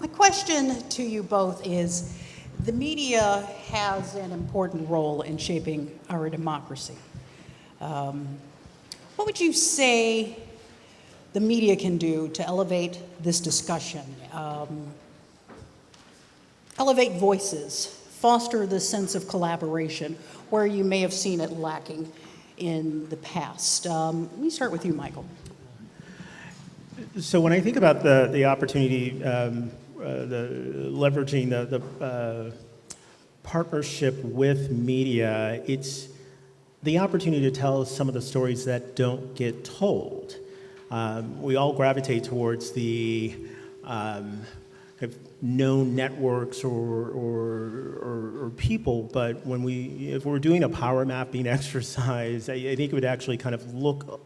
My question to you both is, the media has an important role in shaping our democracy. What would you say the media can do to elevate this discussion, elevate voices, foster the sense of collaboration where you may have seen it lacking in the past? Let me start with you, Michael. So when I think about the opportunity, leveraging the partnership with media, it's the opportunity to tell some of the stories that don't get told. We all gravitate towards the kind of known networks or people, but if we're doing a power mapping exercise, I think it would actually kind of look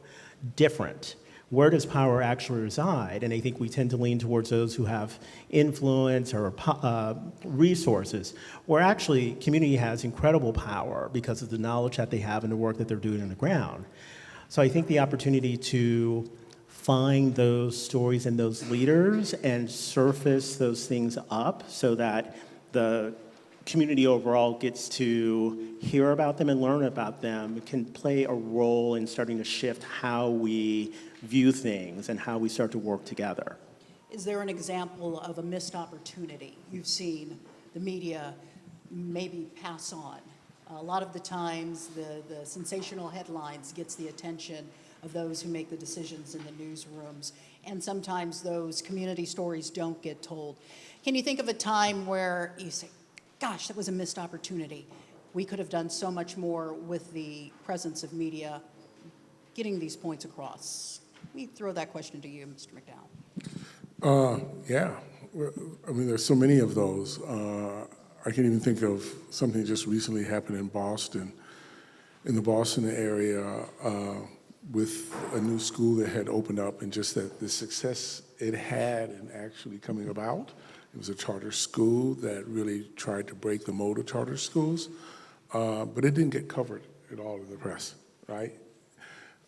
different. Where does power actually reside? And I think we tend to lean towards those who have influence or resources, where actually community has incredible power because of the knowledge that they have and the work that they're doing on the ground. So I think the opportunity to find those stories and those leaders and surface those things up so that the community overall gets to hear about them and learn about them can play a role in starting to shift how we view things and how we start to work together. Is there an example of a missed opportunity you've seen the media maybe pass on? A lot of the times the sensational headlines gets the attention of those who make the decisions in the newsrooms, and sometimes those community stories don't get told. Can you think of a time where you say, gosh, that was a missed opportunity? We could have done so much more with the presence of media getting these points across. Let me throw that question to you, Mr. McDowell. Yeah, I mean, there's so many of those. I can even think of something just recently happened in Boston, in the Boston area, with a new school that had opened up, and just that the success it had in actually coming about. It was a charter school that really tried to break the mold of charter schools, but it didn't get covered at all in the press, right?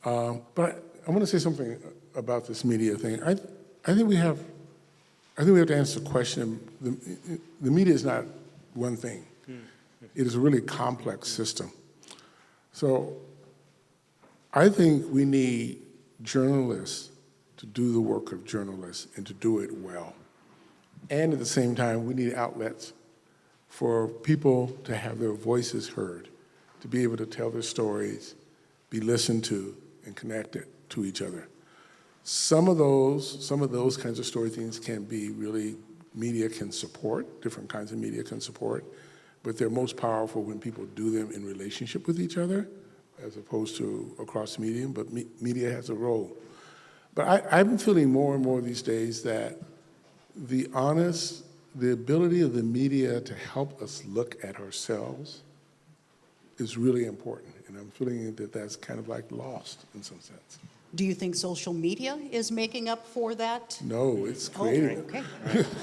But I want to say something about this media thing. I think we have to answer the question. The media is not one thing. It is a really complex system. So I think we need journalists to do the work of journalists and to do it well. And at the same time, we need outlets for people to have their voices heard, to be able to tell their stories, be listened to, and connected to each other. Some of those kinds of story things can be really, media can support, different kinds of media can support, but they're most powerful when people do them in relationship with each other, as opposed to across the medium, but media has a role. But I've been feeling more and more these days that the ability of the media to help us look at ourselves is really important. And I'm feeling that that's kind of like lost in some sense. Do you think social media is making up for that? No, it's creating.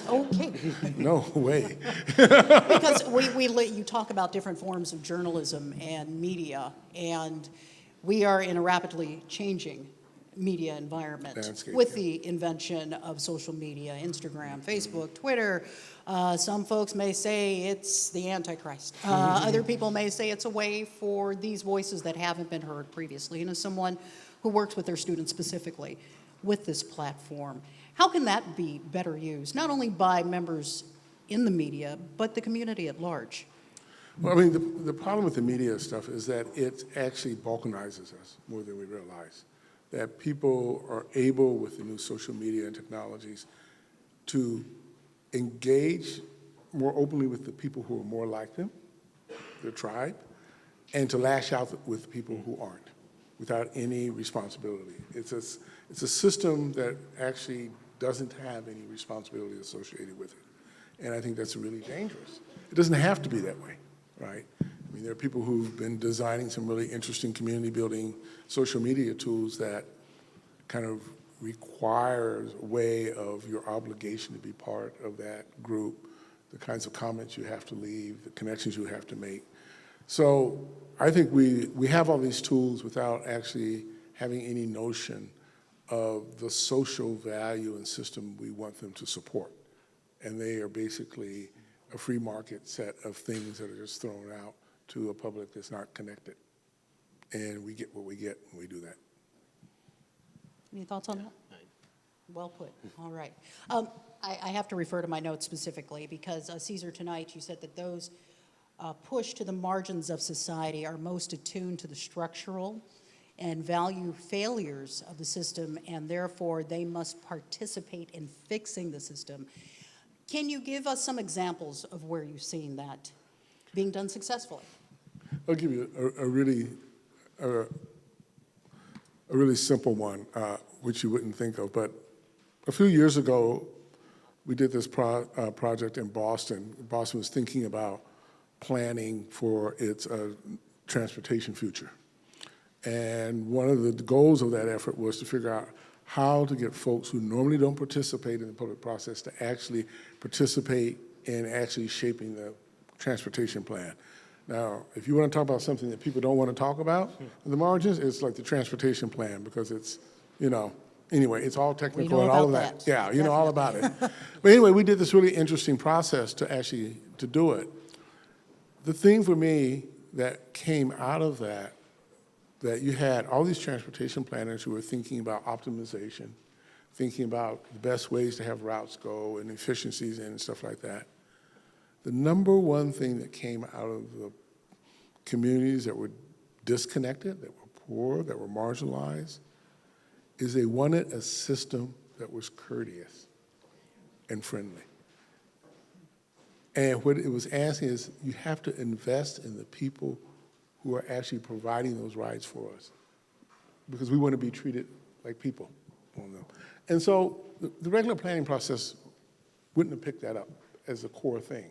Oh, okay. No way. Because you talk about different forms of journalism and media, and we are in a rapidly changing media environment Landscape, with yeah. the invention of social media, Instagram, Facebook, Twitter. Some folks may say it's the Antichrist. Other people may say it's a way for these voices that haven't been heard previously. And as someone who works with their students specifically with this platform, how can that be better used, not only by members in the media, but the community at large? Well, I mean, the problem with the media stuff is that it actually balkanizes us more than we realize. That people are able, with the new social media and technologies, to engage more openly with the people who are more like them, their tribe, and to lash out with people who aren't, without any responsibility. It's a system that actually doesn't have any responsibility associated with it. And I think that's really dangerous. It doesn't have to be that way, right? I mean, there are people who've been designing some really interesting community building social media tools that kind of requires a way of your obligation to be part of that group, the kinds of comments you have to leave, the connections you have to make. So I think we have all these tools without actually having any notion of the social value and system we want them to support. and they are basically a free market set of things that are just thrown out to a public that's not connected. And we get what we get when we do that. Any thoughts on that? Well put. All right. I have to refer to my notes specifically because, Ceasar, tonight you said that those pushed to the margins of society are most attuned to the structural and value failures of the system, and therefore they must participate in fixing the system. Can you give us some examples of where you've seen that being done successfully? I'll give you a really simple one, which you wouldn't think of. But a few years ago, we did this project in Boston. Boston was thinking about planning for its transportation future. And one of the goals of that effort was to figure out how to get folks who normally don't participate in the public process to actually participate in actually shaping the transportation plan. Now, if you want to talk about something that people don't want to talk about in the margins, it's like the transportation plan, because it's, anyway, it's all technical and all of that. Yeah, you know all about it. But anyway, we did this really interesting process to do it. The thing for me that came out of that you had all these transportation planners who were thinking about optimization, thinking about the best ways to have routes go and efficiencies and stuff like that. The number one thing that came out of the communities that were disconnected, that were poor, that were marginalized, is they wanted a system that was courteous and friendly. And what it was asking is, you have to invest in the people who are actually providing those rides for us, because we want to be treated like people on them. And so the regular planning process wouldn't have picked that up as a core thing,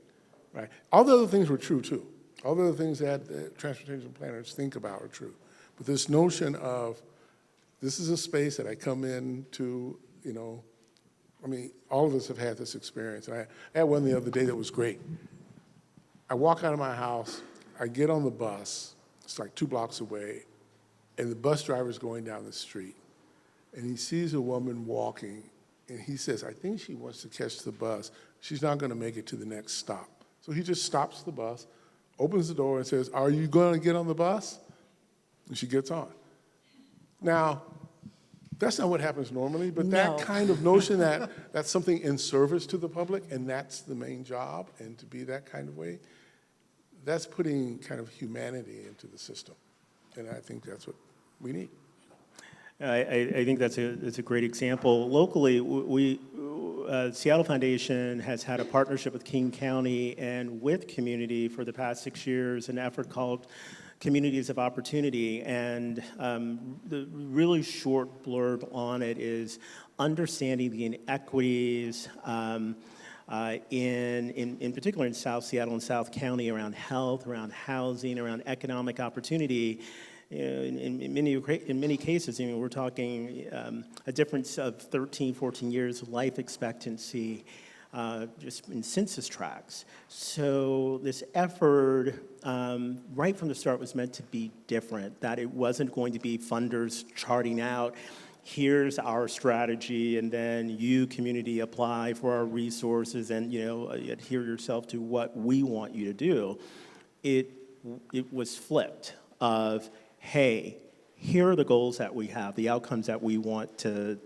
right? All the other things were true too. All the other things that the transportation planners think about are true. But this notion of, this is a space that I come into, all of us have had this experience. And I had one the other day that was great. I walk out of my house, I get on the bus, it's like 2 blocks away, and the bus driver's going down the street, and he sees a woman walking, and he says, I think she wants to catch the bus. She's not going to make it to the next stop. So he just stops the bus, opens the door, and says, are you going to get on the bus? And she gets on. Now, that's not what happens normally, but that kind of notion that that's something in service to the public, and that's the main job, and to be that kind of way, that's putting kind of humanity into the system. And I think that's what we need. I think that's a great example. Locally, Seattle Foundation has had a partnership with King County and with community for the past 6 years, an effort called Communities of Opportunity. And the really short blurb on it is understanding the inequities in particular in South Seattle and South County around health, around housing, around economic opportunity. In many cases, we're talking a difference of 13, 14 years of life expectancy just in census tracts. So this effort, right from the start, was meant to be different, that it wasn't going to be funders charting out, here's our strategy, and then you, community, apply for our resources and adhere yourself to what we want you to do. It was flipped of, hey, here are the goals that we have, the outcomes that we want to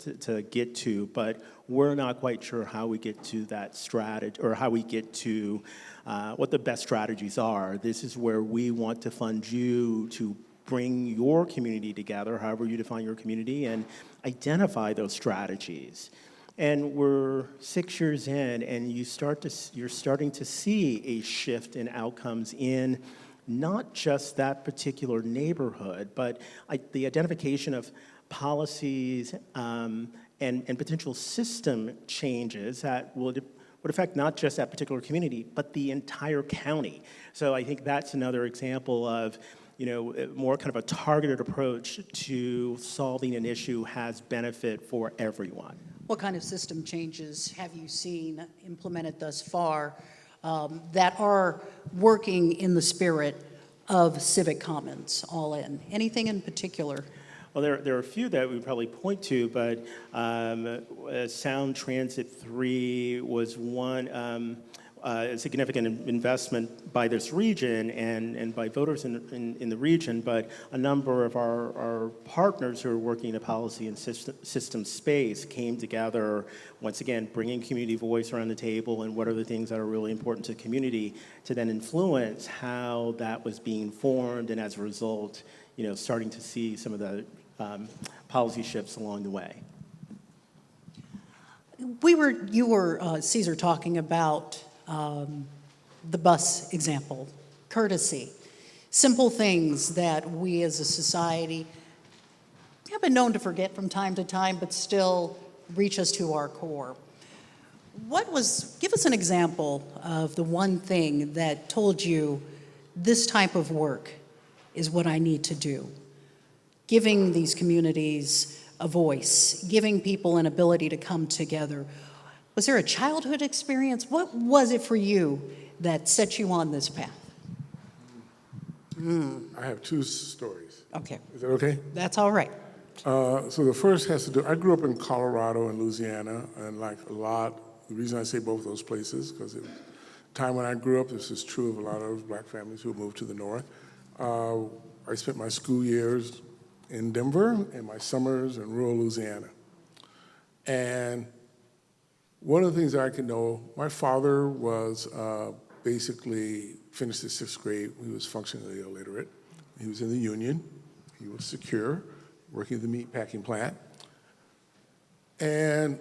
get to, but we're not quite sure how we get to that strategy, or how we get to what the best strategies are. This is where we want to fund you to bring your community together, however you define your community, and identify those strategies. And we're 6 years in, and you're starting to see a shift in outcomes in not just that particular neighborhood, but the identification of policies and potential system changes that would affect not just that particular community, but the entire county. So I think that's another example of more kind of a targeted approach to solving an issue has benefit for everyone. What kind of system changes have you seen implemented thus far that are working in the spirit of Civic Commons, all in? Anything in particular? Well, there are a few that we probably point to, but Sound Transit 3 was one a significant investment by this region and by voters in the region, but a number of our partners who are working in the policy and system space came together, once again, bringing community voice around the table and what are the things that are really important to the community to then influence how that was being formed, and as a result, starting to see some of the policy shifts along the way. You were, Caesar, talking about the bus example, courtesy, simple things that we as a society have been known to forget from time to time, but still reach us to our core. Give us an example of the one thing that told you this type of work is what I need to do. Giving these communities a voice, giving people an ability to come together. Was there a childhood experience? What was it for you that set you on this path? I have two stories. Okay, Is that okay? that's all right. So the first has to do, I grew up in Colorado and Louisiana, and like a lot, the reason I say both of those places, because at the time when I grew up, this is true of a lot of black families who moved to the north. I spent my school years in Denver and my summers in rural Louisiana. And one of the things I can know, my father was basically finished his 6th grade. He was functionally illiterate. He was in the union. He was secure, working at the meat packing plant. And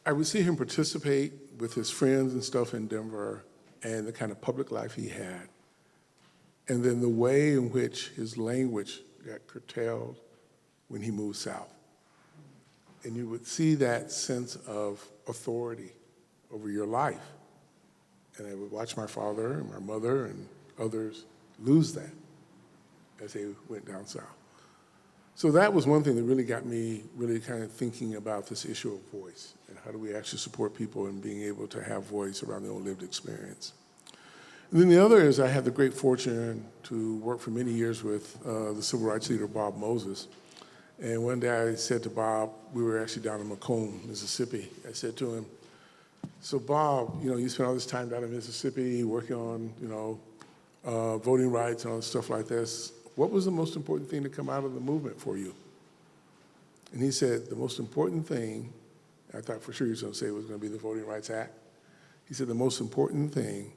I would see him participate with his friends and stuff in Denver and the kind of public life he had. And then the way in which his language got curtailed when he moved south. And you would see that sense of authority over your life. And I would watch my father and my mother and others lose that as they went down south. So that was one thing that really got me really kind of thinking about this issue of voice and how do we actually support people in being able to have voice around their own lived experience. And then the other is I had the great fortune to work for many years with the civil rights leader, Bob Moses. And one day I said to Bob, we were actually down in Macomb, Mississippi. I said to him, so Bob, you spent all this time down in Mississippi working on, voting rights and all this stuff like this. What was the most important thing to come out of the movement for you? And he said, the most important thing, I thought for sure he was going to say it was going to be the Voting Rights Act. He said the most important thing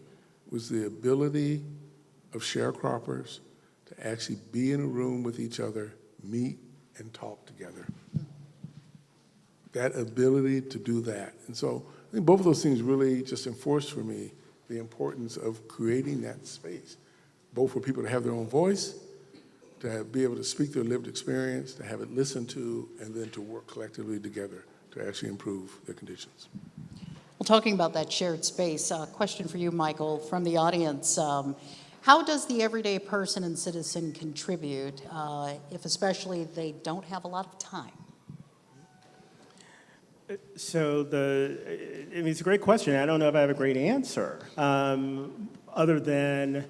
was the ability of sharecroppers to actually be in a room with each other, meet and talk together. That ability to do that. And so I think both of those things really just enforced for me the importance of creating that space, both for people to have their own voice, to be able to speak their lived experience, to have it listened to, and then to work collectively together to actually improve their conditions. Well, talking about that shared space, question for you, Michael, from the audience. How does the everyday person and citizen contribute, if especially they don't have a lot of time? So it's a great question. I don't know if I have a great answer, other than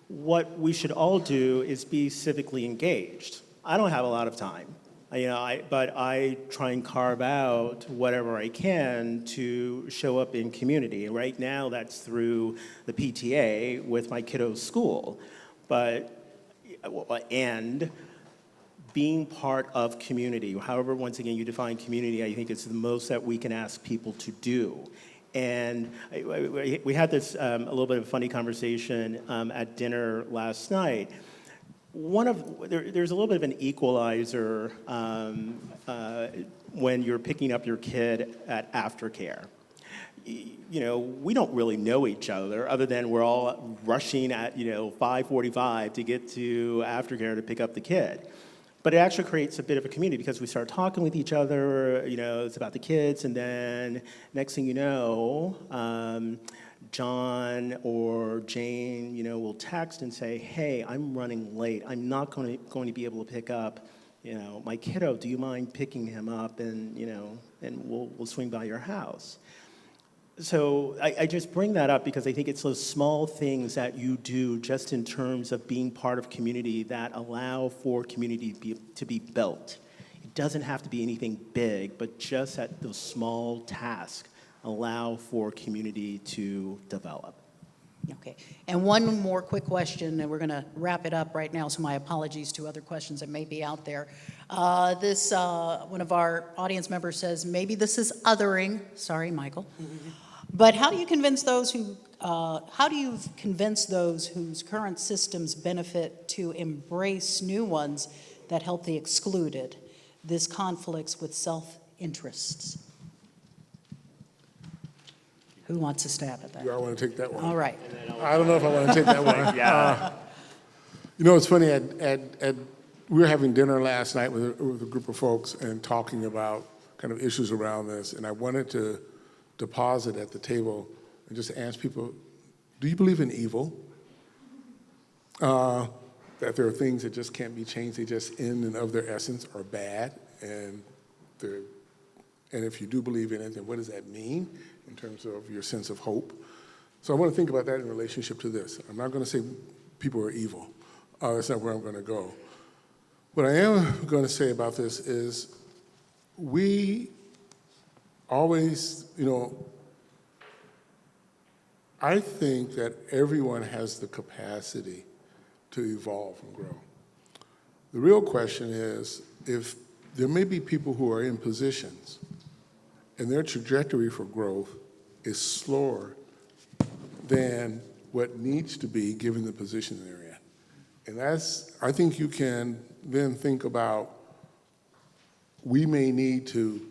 what we should all do is be civically engaged. I don't have a lot of time, but I try and carve out whatever I can to show up in community. And right now, that's through the PTA with my kiddos' school, and being part of community. However, once again, you define community, I think it's the most that we can ask people to do. And we had this a little bit of a funny conversation at dinner last night. There's a little bit of an equalizer when you're picking up your kid at aftercare. We don't really know each other than we're all rushing at 5:45 to get to aftercare to pick up the kid. But it actually creates a bit of a community because we start talking with each other, it's about the kids, and then next thing you know, John or Jane, will text and say, hey, I'm running late. I'm not going to be able to pick up, my kiddo. Do you mind picking him up and we'll swing by your house? So I just bring that up because I think it's those small things that you do just in terms of being part of community that allow for community to be built. It doesn't have to be anything big, but just that those small tasks allow for community to develop. Okay. And one more quick question, and we're going to wrap it up right now, so my apologies to other questions that may be out there. One of our audience members says, maybe this is othering. Sorry, Michael. But how do you convince those whose current systems benefit to embrace new ones that help the excluded? This conflicts with self-interests. Who wants to stab at that? Do I want to take that one? All right. I don't know if I want to take that one. Yeah. You know, it's funny, we were having dinner last night with a group of folks and talking about kind of issues around this, and I wanted to deposit at the table and just ask people, do you believe in evil? That there are things that just can't be changed, they just in and of their essence are bad, and if you do believe in it, then what does that mean in terms of your sense of hope? So I want to think about that in relationship to this. I'm not going to say people are evil. That's not where I'm going to go. What I am going to say about this is we always, I think that everyone has the capacity to evolve and grow. The real question is, if there may be people who are in positions and their trajectory for growth is slower than what needs to be given the position they're in. And I think you can then think about, we may need to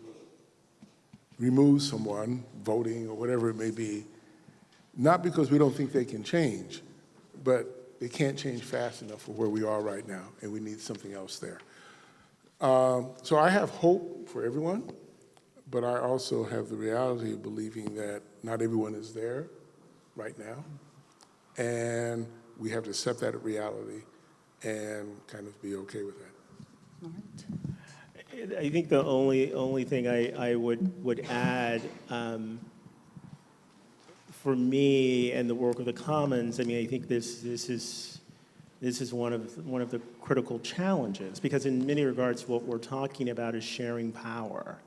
remove someone, voting or whatever it may be, not because we don't think they can change, but they can't change fast enough for where we are right now, and we need something else there. So I have hope for everyone, but I also have the reality of believing that not everyone is there right now, and we have to accept that reality and kind of be okay with that. All right. I think the only thing I would add, for me and the work of the Commons, I mean, I think this is one of the critical challenges, because in many regards what we're talking about is sharing power.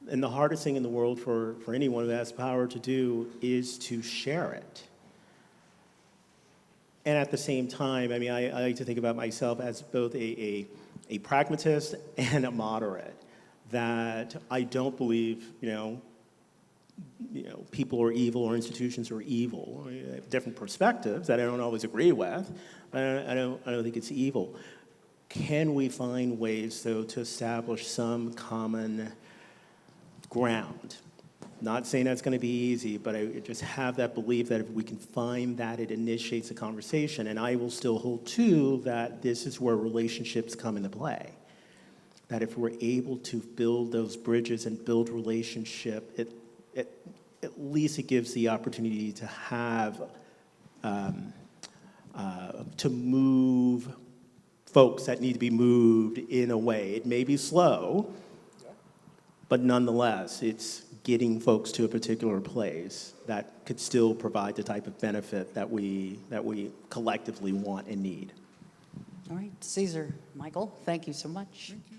And the hardest thing in the world for anyone who has power to do is to share it. And at the same time, I mean, I like to think about myself as both a pragmatist and a moderate, that I don't believe, people are evil or institutions are evil. I have different perspectives that I don't always agree with, but I don't think it's evil. Can we find ways, though, to establish some common ground? Not saying that's going to be easy, but I just have that belief that if we can find that, it initiates a conversation. And I will still hold to that this is where relationships come into play. That if we're able to build those bridges and build relationship, at least it gives the opportunity to have, to move folks that need to be moved in a way. It may be slow, but nonetheless, it's getting folks to a particular place that could still provide the type of benefit that we collectively want and need. All right, Ceasar, Michael, thank you so much. Thank you.